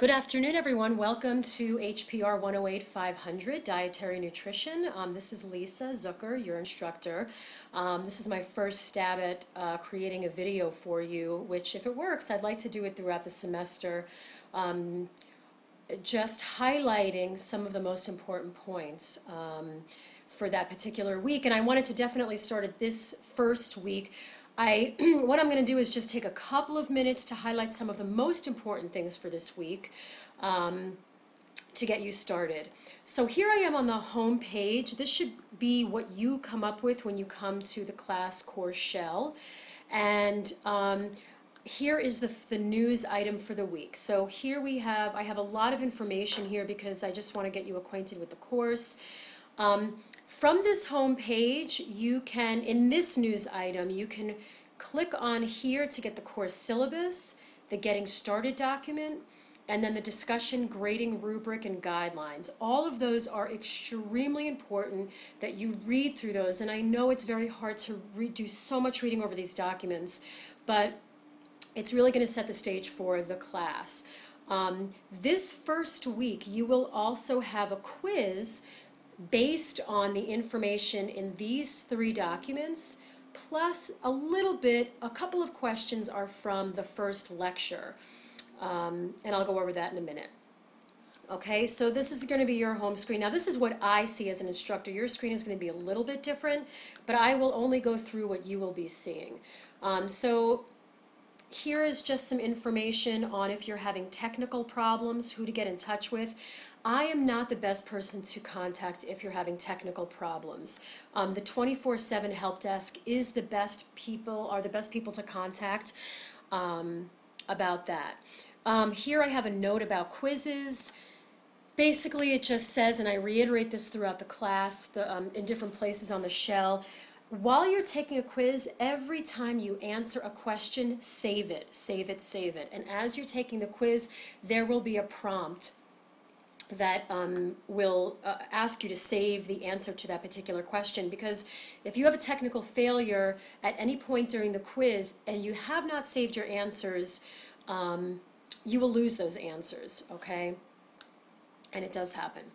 Good afternoon, everyone. Welcome to HPR 108-500 Dietary Nutrition. This is Lisa Zucker, your instructor. This is my first stab at creating a video for you, which, if it works, I'd like to do it throughout the semester, just highlighting some of the most important points for that particular week. And I wanted to definitely start at this first week. What I'm going to do is just take a couple of minutes to highlight some of the most important things for this week to get you started. So here I am on the home page. This should be what you come up with when you come to the class course shell. And here is the news item for the week. So here I have a lot of information here because I just want to get you acquainted with the course. From this home page, you can, in this news item, you can click on here to get the course syllabus, the Getting Started document, and then the discussion, grading rubric, and guidelines. All of those are extremely important that you read through those, and I know it's very hard to do so much reading over these documents, but it's really going to set the stage for the class. This first week, you will also have a quiz based on the information in these three documents, plus a couple of questions are from the first lecture, and I'll go over that in a minute. Okay, so this is going to be your home screen. Now this is what I see as an instructor. Your screen is going to be a little bit different, but I will only go through what you will be seeing. So here is just some information on if you're having technical problems, who to get in touch with. I am not the best person to contact if you're having technical problems. The 24/7 help desk is the best people to contact about that. Here I have a note about quizzes. Basically it just says, and I reiterate this throughout the class, in different places on the shell, while you're taking a quiz, every time you answer a question, save it, save it, save it. And as you're taking the quiz, there will be a prompt that will ask you to save the answer to that particular question, because if you have a technical failure at any point during the quiz and you have not saved your answers, you will lose those answers, okay? And it does happen.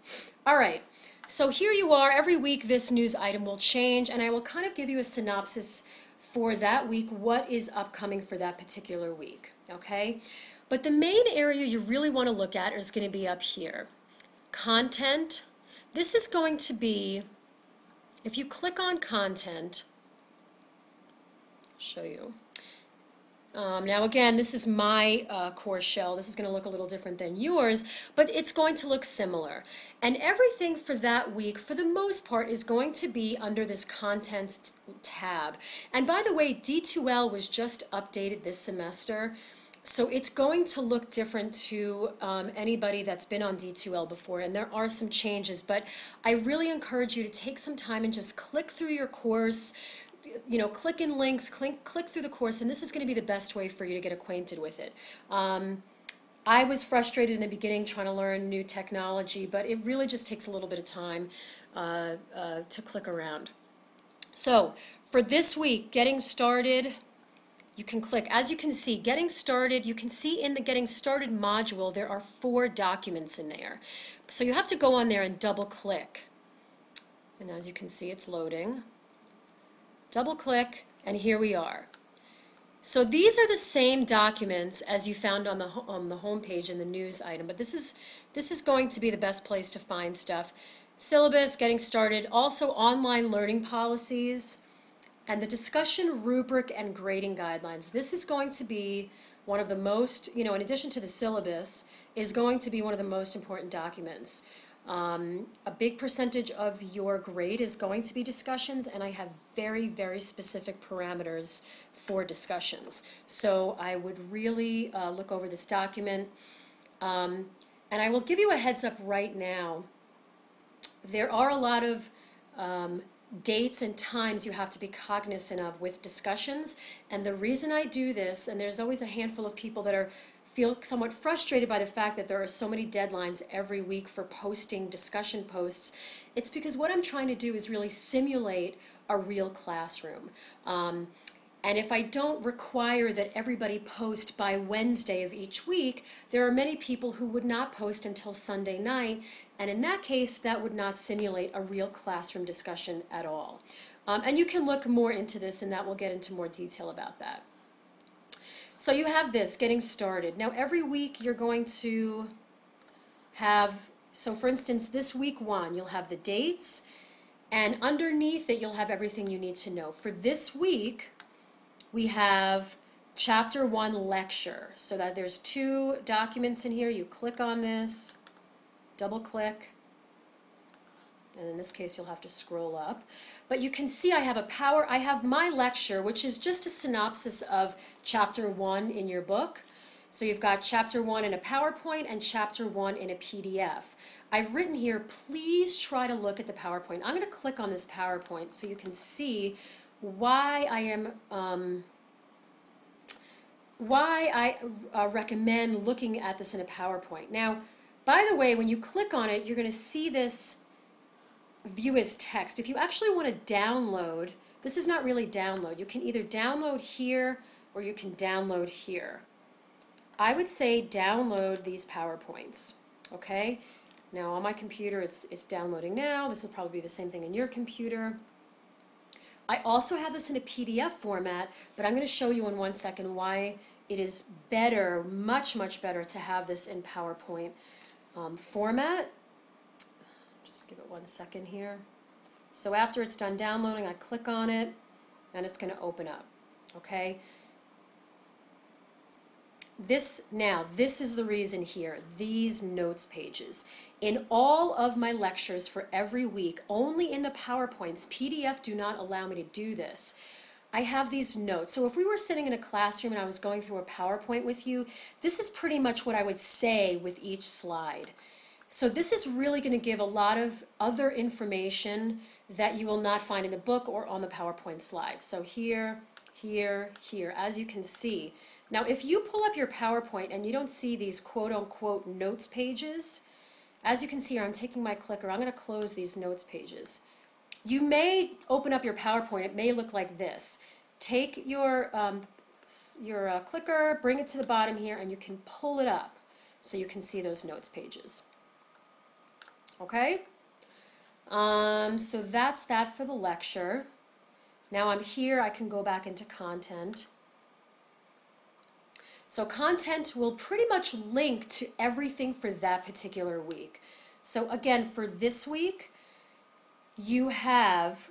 All right, so here you are. Every week this news item will change, and I will kind of give you a synopsis for that week, what is upcoming for that particular week, okay? But the main area you really want to look at is going to be up here. Content. This is going to be, if you click on content, I'll show you. Now again, this is my course shell. This is going to look a little different than yours, but it's going to look similar. And everything for that week, for the most part, is going to be under this content tab. And by the way, D2L was just updated this semester. So it's going to look different to anybody that's been on D2L before, and there are some changes, but I really encourage you to take some time and just click through your course, click in links, click through the course, and this is going to be the best way for you to get acquainted with it. I was frustrated in the beginning trying to learn new technology, but it really just takes a little bit of time to click around. So for this week, getting started, you can click, as you can see, Getting Started. You can see in the Getting Started module there are 4 documents in there. So you have to go on there and double click. And as you can see, it's loading. Double click, and here we are. So these are the same documents as you found on the home page in the news item, but this is going to be the best place to find stuff. Syllabus, Getting Started, also online learning policies, and the discussion rubric and grading guidelines. This is going to be one of the most, in addition to the syllabus, is going to be one of the most important documents. A big percentage of your grade is going to be discussions, and I have very, very specific parameters for discussions. So I would really look over this document. And I will give you a heads up right now. There are a lot of dates and times you have to be cognizant of with discussions, and the reason I do this, and there's always a handful of people that feel somewhat frustrated by the fact that there are so many deadlines every week for posting discussion posts, it's because what I'm trying to do is really simulate a real classroom. And if I don't require that everybody post by Wednesday of each week, there are many people who would not post until Sunday night, and in that case, that would not simulate a real classroom discussion at all. And you can look more into this, and that will get into more detail about that. So you have this, getting started. Now every week you're going to have, so for instance, this week 1, you'll have the dates, and underneath it you'll have everything you need to know. For this week, we have Chapter 1 lecture, so that there's 2 documents in here. You click on this, double click, and in this case you'll have to scroll up. But you can see I have my lecture, which is just a synopsis of Chapter 1 in your book. So you've got Chapter 1 in a PowerPoint and Chapter 1 in a PDF. I've written here, please try to look at the PowerPoint. I'm going to click on this PowerPoint so you can see why I recommend looking at this in a PowerPoint. Now, by the way, when you click on it, you're going to see this view as text. If you actually want to download, this is not really download. You can either download here or you can download here. I would say download these PowerPoints, okay? Now on my computer it's downloading now. This will probably be the same thing in your computer. I also have this in a PDF format, but I'm going to show you in 1 second why it is better, much, much better to have this in PowerPoint format. Just give it 1 second here. So after it's done downloading, I click on it, and it's going to open up, okay? This is the reason here, these notes pages. In all of my lectures for every week, only in the PowerPoints, PDF do not allow me to do this. I have these notes. So if we were sitting in a classroom and I was going through a PowerPoint with you, this is pretty much what I would say with each slide. So this is really going to give a lot of other information that you will not find in the book or on the PowerPoint slides. So here, here, here, as you can see. Now if you pull up your PowerPoint and you don't see these quote-unquote notes pages, as you can see here, I'm taking my clicker, I'm going to close these notes pages. You may open up your PowerPoint, it may look like this. Take your clicker, bring it to the bottom here, and you can pull it up so you can see those notes pages. Okay? So that's that for the lecture. Now I'm here, I can go back into content. So content will pretty much link to everything for that particular week. So again, for this week, you have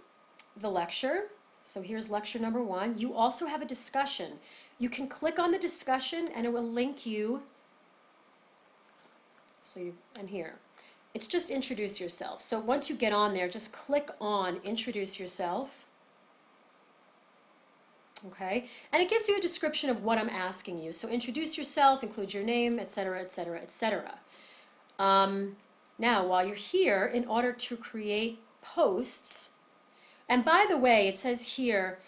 the lecture. So here's lecture number 1. You also have a discussion. You can click on the discussion and it will link you. And here. It's just introduce yourself. So once you get on there, just click on introduce yourself. Okay, and it gives you a description of what I'm asking you. So introduce yourself, include your name, etc., etc., etc. Now, while you're here, in order to create posts, and by the way, it says here,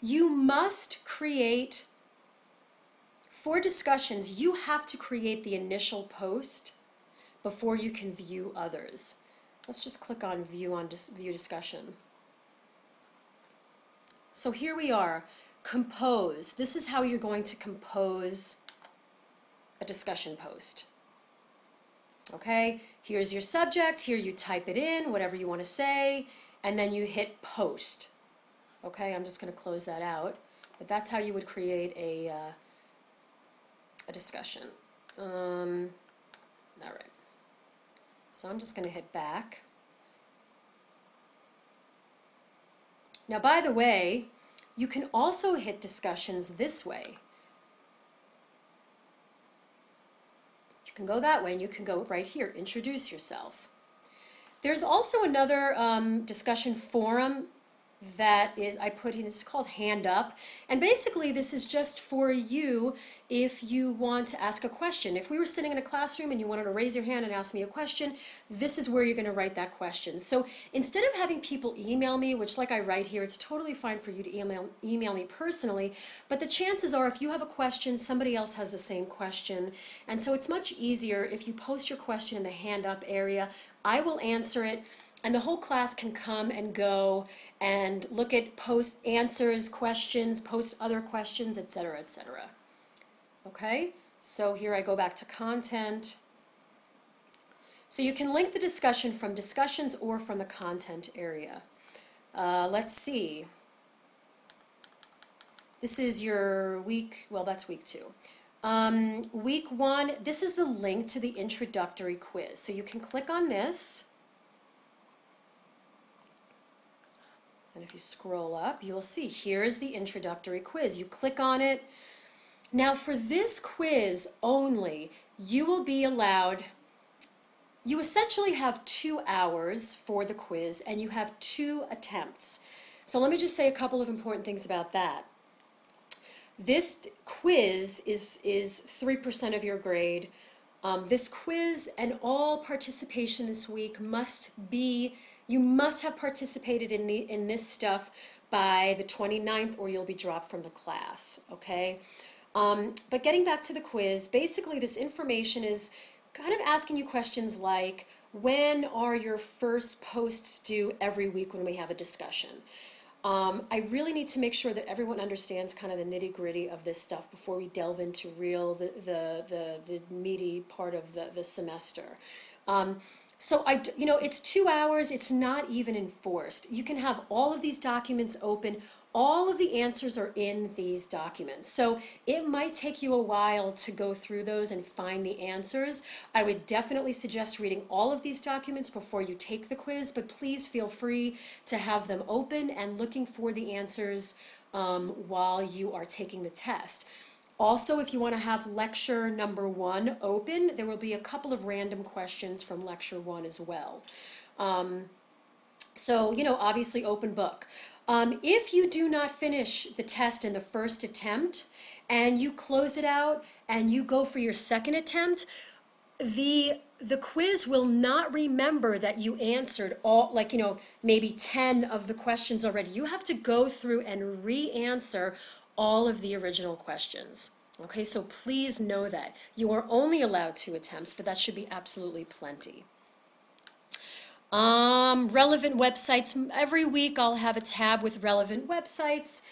you must create, for discussions, you have to create the initial post before you can view others. Let's just click on view discussion. So here we are, compose. This is how you're going to compose a discussion post. Okay, here's your subject, here you type it in, whatever you want to say, and then you hit post. Okay, I'm just going to close that out, but that's how you would create a discussion. All right, so I'm just going to hit back. Now, by the way, you can also hit discussions this way. You can go that way, and you can go right here, introduce yourself. There's also another discussion forum that I put in, it's called Hand Up, and basically this is just for you if you want to ask a question. If we were sitting in a classroom and you wanted to raise your hand and ask me a question, this is where you're going to write that question. So instead of having people email me, which like I write here, it's totally fine for you to email me personally, but the chances are if you have a question, somebody else has the same question, and so it's much easier if you post your question in the Hand Up area. I will answer it. And the whole class can come and go and look at post answers, questions, post other questions, etc., etc. Okay, so here I go back to content. So you can link the discussion from discussions or from the content area. Let's see. This is your week, well, that's week 2. Week 1, this is the link to the introductory quiz. So you can click on this. And if you scroll up, you will see here is the introductory quiz. You click on it. Now for this quiz only, you will be allowed, you essentially have 2 hours for the quiz and you have 2 attempts. So let me just say a couple of important things about that. This quiz is 3% of your grade. This quiz and all participation this week must be, you must have participated in this stuff by the 29th or you'll be dropped from the class, okay? But getting back to the quiz, basically this information is kind of asking you questions like, when are your first posts due every week when we have a discussion? I really need to make sure that everyone understands kind of the nitty-gritty of this stuff before we delve into the meaty part of the semester. So it's 2 hours, it's not even enforced. You can have all of these documents open, all of the answers are in these documents. So it might take you a while to go through those and find the answers. I would definitely suggest reading all of these documents before you take the quiz, but please feel free to have them open and looking for the answers while you are taking the test. Also, if you want to have lecture number 1 open, there will be a couple of random questions from lecture 1 as well. So, obviously open book. If you do not finish the test in the first attempt and you close it out and you go for your second attempt, the quiz will not remember that you answered all, maybe 10 of the questions already. You have to go through and re-answer all of the original questions. Okay, so please know that. You are only allowed 2 attempts, but that should be absolutely plenty. Relevant websites. Every week I'll have a tab with relevant websites.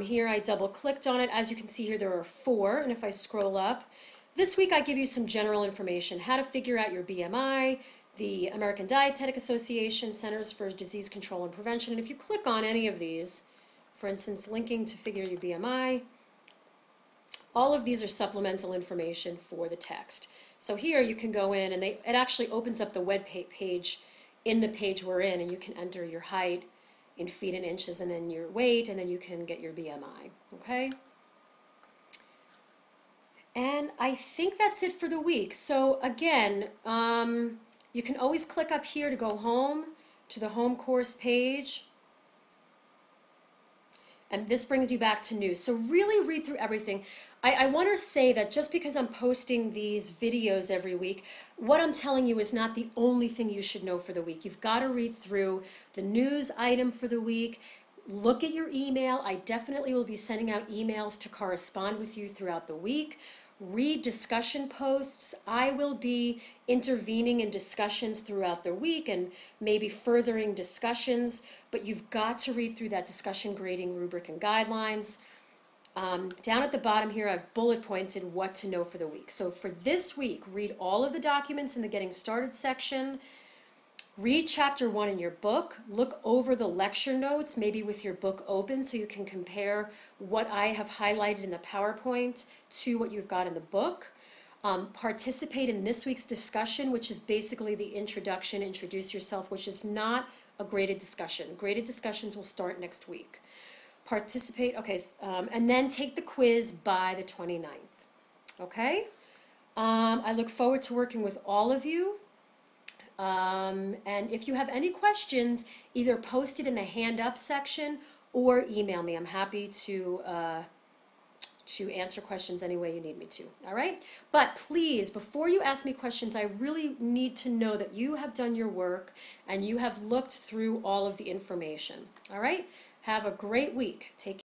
Here I double clicked on it. As you can see here, there are 4, and if I scroll up, this week I give you some general information, how to figure out your BMI, the American Dietetic Association, Centers for Disease Control and Prevention, and if you click on any of these, for instance, linking to figure your BMI, all of these are supplemental information for the text. So here you can go in and it actually opens up the web page in the page we're in, and you can enter your height in feet and inches and then your weight, and then you can get your BMI, okay? And I think that's it for the week. So again, you can always click up here to go home to the home course page. And this brings you back to news. So really read through everything. I want to say that just because I'm posting these videos every week, what I'm telling you is not the only thing you should know for the week. You've got to read through the news item for the week. Look at your email. I definitely will be sending out emails to correspond with you throughout the week. Read discussion posts. I will be intervening in discussions throughout the week and maybe furthering discussions, but you've got to read through that discussion grading rubric and guidelines. Down at the bottom here, I've bullet pointed what to know for the week. So for this week, read all of the documents in the Getting Started section. Read chapter 1 in your book. Look over the lecture notes, maybe with your book open, so you can compare what I have highlighted in the PowerPoint to what you've got in the book. Participate in this week's discussion, which is basically the introduction, introduce yourself, which is not a graded discussion. Graded discussions will start next week. Participate, okay, and then take the quiz by the 29th, okay? I look forward to working with all of you. And if you have any questions, either post it in the hand up section or email me. I'm happy to answer questions any way you need me to, all right? But please, before you ask me questions, I really need to know that you have done your work and you have looked through all of the information, all right? Have a great week. Take care.